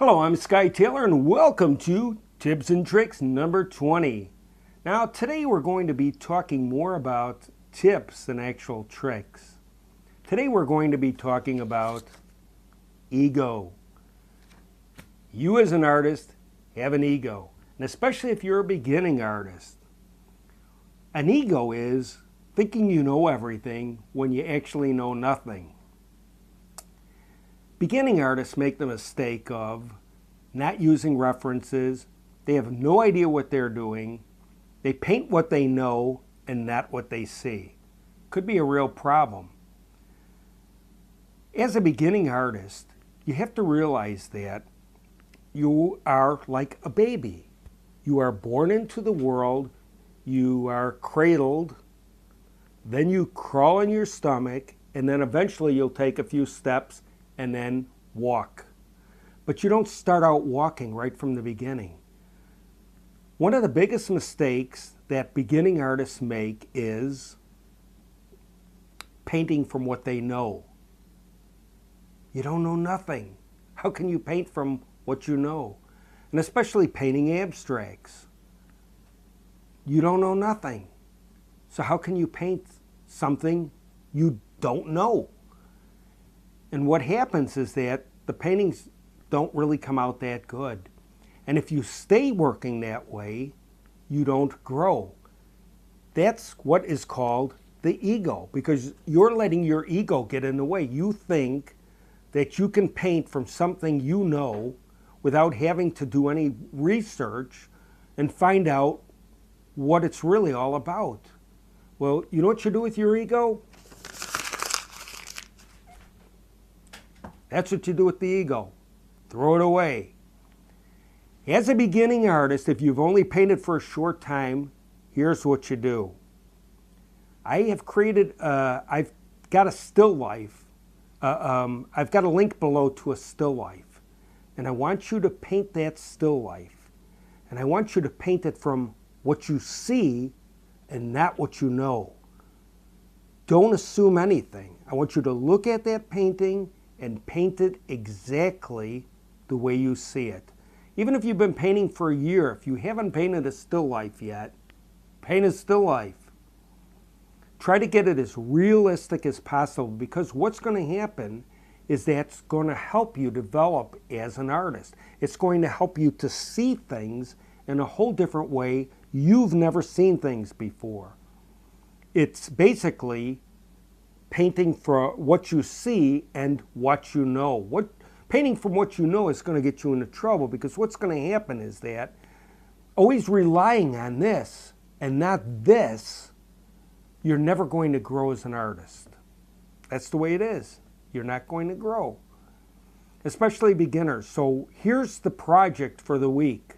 Hello, I'm Skye Taylor and welcome to Tips and Tricks number 20. Now today we're going to be talking more about tips than actual tricks. Today we're going to be talking about ego. You as an artist have an ego, and especially if you're a beginning artist. An ego is thinking you know everything when you actually know nothing. Beginning artists make the mistake of not using references. They have no idea what they're doing. They paint what they know and not what they see. Could be a real problem. As a beginning artist, you have to realize that you are like a baby. You are born into the world, you are cradled, then you crawl in your stomach, and then eventually you'll take a few steps and then walk. But you don't start out walking right from the beginning. One of the biggest mistakes that beginning artists make is painting from what they know. You don't know nothing. How can you paint from what you know? And especially painting abstracts. You don't know nothing. So how can you paint something you don't know? And what happens is that the paintings don't really come out that good. And if you stay working that way, you don't grow. That's what is called the ego, because you're letting your ego get in the way. You think that you can paint from something you know without having to do any research and find out what it's really all about. Well, you know what you do with your ego? That's what you do with the ego. Throw it away. As a beginning artist, if you've only painted for a short time, here's what you do. I've got a still life. I've got a link below to a still life. And I want you to paint that still life. And I want you to paint it from what you see and not what you know. Don't assume anything. I want you to look at that painting and paint it exactly the way you see it. Even if you've been painting for a year, if you haven't painted a still life yet, paint a still life. Try to get it as realistic as possible, because what's going to happen is that's going to help you develop as an artist. It's going to help you to see things in a whole different way. You've never seen things before. It's basically painting for what you see and what you know. Painting from what you know is going to get you into trouble, because what's going to happen is that always relying on this and not this, you're never going to grow as an artist. That's the way it is. You're not going to grow, especially beginners. So here's the project for the week.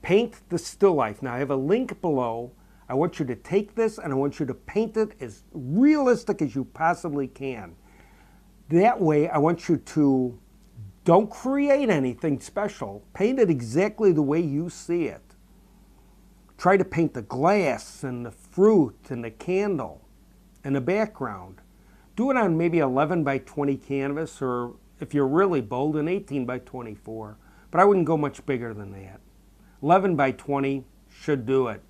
Paint the still life. Now I have a link below. I want you to take this and I want you to paint it as realistic as you possibly can. That way, I want you to don't create anything special. Paint it exactly the way you see it. Try to paint the glass and the fruit and the candle and the background. Do it on maybe 11 by 20 canvas, or if you're really bold, an 18 by 24. But I wouldn't go much bigger than that. 11 by 20 should do it.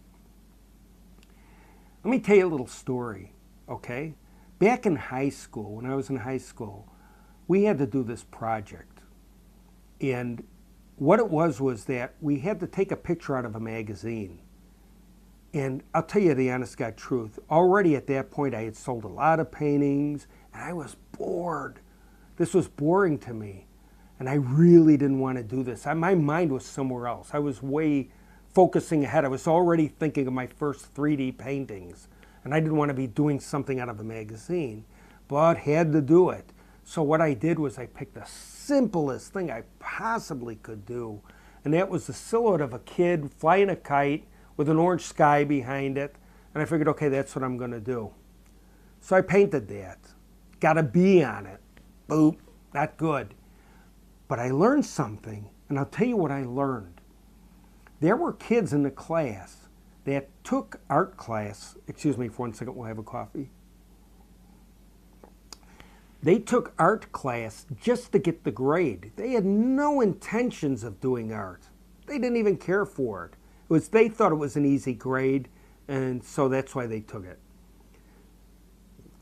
Let me tell you a little story, okay? Back in high school, when I was in high school, we had to do this project. And what it was that we had to take a picture out of a magazine. And I'll tell you the honest God truth, already at that point I had sold a lot of paintings, and I was bored. This was boring to me, and I really didn't want to do this. My mind was somewhere else. I was way focusing ahead. I was already thinking of my first 3D paintings, and I didn't want to be doing something out of a magazine, but had to do it. So what I did was I picked the simplest thing I possibly could do, and that was the silhouette of a kid flying a kite with an orange sky behind it, and I figured, okay, that's what I'm going to do. So I painted that. Got a B on it. Boop, not good. But I learned something, and I'll tell you what I learned. There were kids in the class that took art class. Excuse me for 1 second, we'll have a coffee. They took art class just to get the grade. They had no intentions of doing art. They didn't even care for it. They thought it was an easy grade, and so that's why they took it.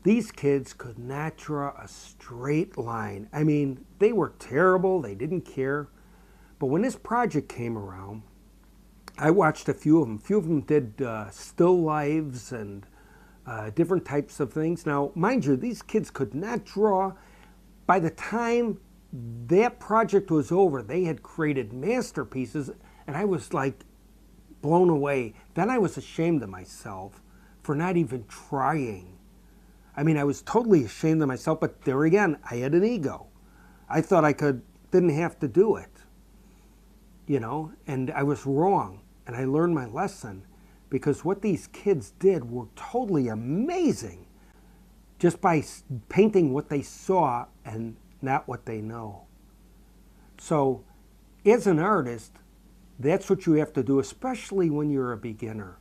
These kids could not draw a straight line. I mean, they were terrible. They didn't care. But when this project came around, I watched a few of them. A few of them did still lives and different types of things. Now, mind you, these kids could not draw. By the time that project was over, they had created masterpieces, and I was like blown away. Then I was ashamed of myself for not even trying. I mean, I was totally ashamed of myself, but there again, I had an ego. I thought I didn't have to do it, you know, and I was wrong, and I learned my lesson. Because what these kids did were totally amazing just by painting what they saw and not what they know. So as an artist, that's what you have to do, especially when you're a beginner.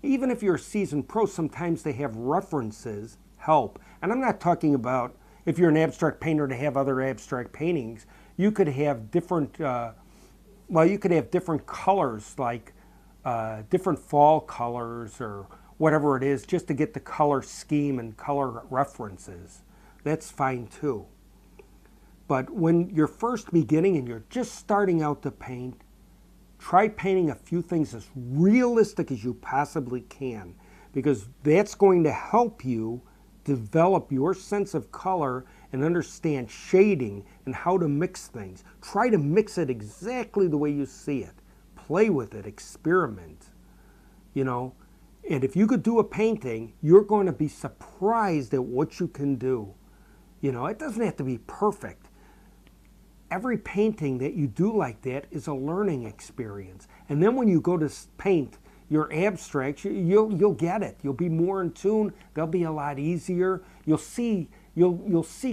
Even if you're a seasoned pro, sometimes they have references help. And I'm not talking about if you're an abstract painter to have other abstract paintings. You could have different, you could have different colors, like different fall colors or whatever it is, just to get the color scheme and color references. That's fine too. But when you're first beginning and you're just starting out to paint, try painting a few things as realistic as you possibly can, because that's going to help you develop your sense of color and understand shading and how to mix things. Try to mix it exactly the way you see it. Play with it, experiment, you know. And if you could do a painting, you're going to be surprised at what you can do. You know, it doesn't have to be perfect. Every painting that you do like that is a learning experience. And then when you go to paint your abstracts, you'll get it. You'll be more in tune. They'll be a lot easier. You'll see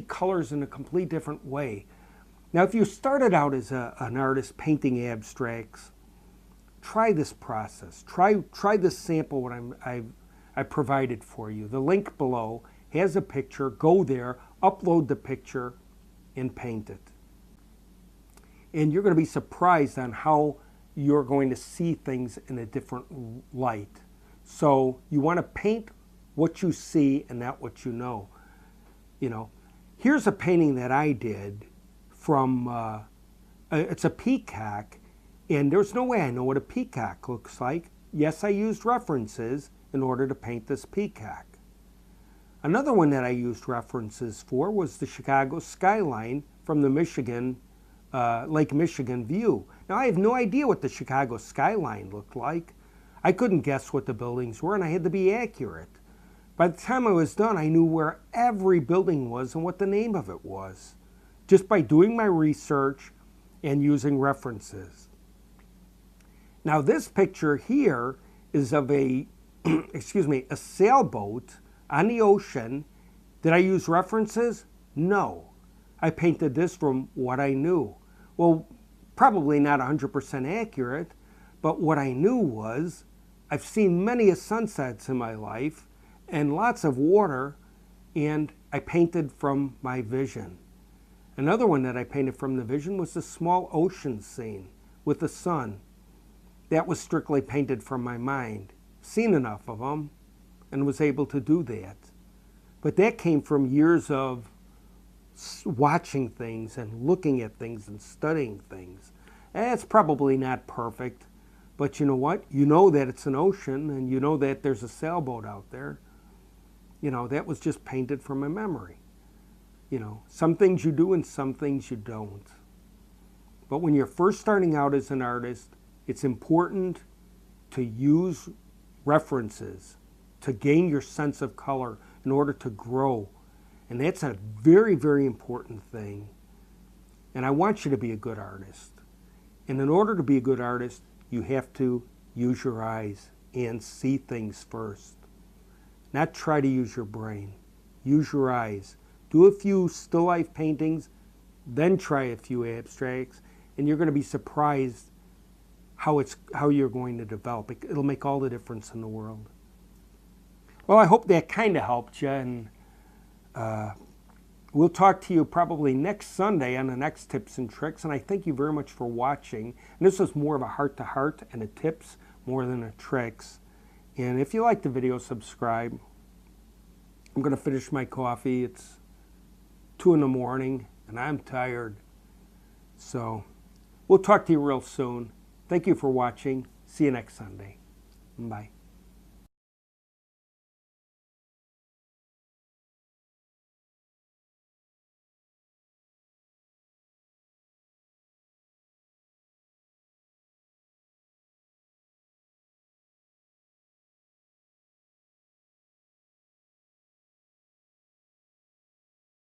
colors in a complete different way. Now, if you started out as an artist painting abstracts, try this process. Try this sample what I provided for you. The link below has a picture. Go there, upload the picture, and paint it. And you're going to be surprised on how you're going to see things in a different light. So you want to paint what you see and not what you know. You know, here's a painting that I did from, it's a peacock. And there's no way I know what a peacock looks like. Yes, I used references in order to paint this peacock. Another one that I used references for was the Chicago skyline from the Lake Michigan view. Now, I have no idea what the Chicago skyline looked like. I couldn't guess what the buildings were, and I had to be accurate. By the time I was done, I knew where every building was and what the name of it was, just by doing my research and using references. Now, this picture here is of a sailboat on the ocean. Did I use references? No. I painted this from what I knew. Well, probably not 100% accurate, but what I knew was I've seen many sunsets in my life and lots of water, and I painted from my vision. Another one that I painted from the vision was the small ocean scene with the sun. That was strictly painted from my mind. Seen enough of them and was able to do that. But that came from years of watching things and looking at things and studying things. It's probably not perfect, but you know what? You know that it's an ocean and you know that there's a sailboat out there. You know, that was just painted from my memory. You know, some things you do and some things you don't. But when you're first starting out as an artist, it's important to use references to gain your sense of color in order to grow. And that's a very, very important thing. And I want you to be a good artist. And in order to be a good artist, you have to use your eyes and see things first. Not try to use your brain. Use your eyes. Do a few still life paintings, then try a few abstracts, and you're going to be surprised how you're going to develop. It'll make all the difference in the world. Well, I hope that kind of helped you, and We'll talk to you probably next Sunday on the next tips and tricks, and I thank you very much for watching. And this was more of a heart-to-heart and a tips more than a tricks. And if you like the video, subscribe. I'm going to finish my coffee. It's 2 in the morning, and I'm tired. So we'll talk to you real soon. Thank you for watching. See you next Sunday. Bye.